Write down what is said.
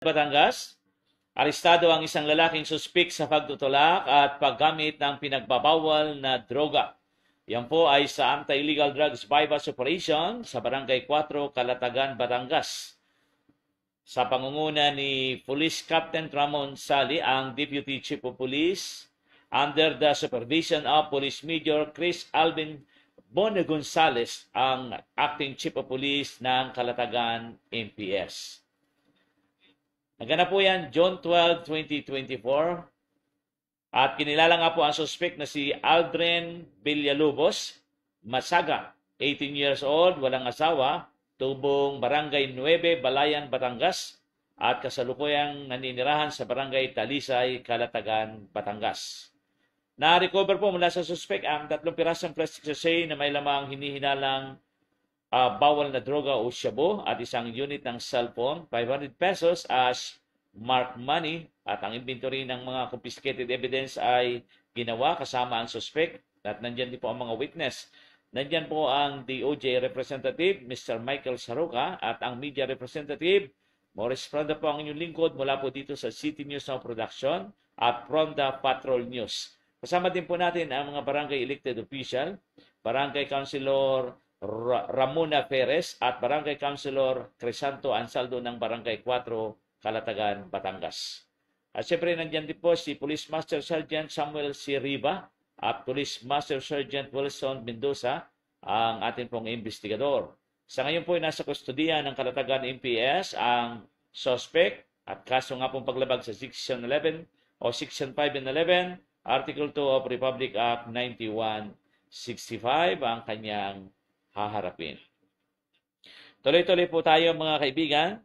Batangas, arestado ang isang lalaking suspek sa pagtutulak at paggamit ng pinagbabawal na droga. Yan po ay sa Anti-Illegal Drugs Bypass Operation sa Barangay 4, Calatagan, Batangas. Sa pangunguna ni Police Captain Ramon Sali, ang Deputy Chief of Police, under the supervision of Police Major Chris Alvin Bone Gonzales, ang Acting Chief of Police ng Calatagan MPS. Naganap po yan June 12, 2024. At kinilala nga po ang suspect na si Aldrin Villalobos Masaga, 18 years old, walang asawa, tubong Barangay 9, Balayan, Batangas, at kasalukuyang naninirahan sa Barangay Talisay, Calatagan, Batangas. Na-recover po mula sa suspect ang 3 pirasong plastic sachet na may lamang hinihinalang bawal na droga o shabu at isang unit ng cellphone, 500 pesos as marked money, at ang inventory ng mga confiscated evidence ay ginawa kasama ang suspect at nandyan din po ang mga witness. Nandyan po ang DOJ representative, Mr. Michael Saruca, at ang media representative, Morris Fronda po ang inyong lingkod mula po dito sa City News Now Production at Fronda Patrol News. Kasama din po natin ang mga barangay elected official, Barangay Councilor Ramona Perez at Barangay Councilor Crisanto Ansaldo ng Barangay 4, Calatagan, Batangas. At siyempre nandyan din po si Police Master Sergeant Samuel C. Riva at Police Master Sergeant Wilson Mendoza, ang ating pong investigador. Sa ngayon po ay nasa kustodiya ng Calatagan MPS ang suspect at kaso nga pong paglabag sa Section 11 o Section 5 and 11, Article 2 of Republic Act 9165 ang kanyang haharapin. Tuloy-tuloy po tayo mga kaibigan.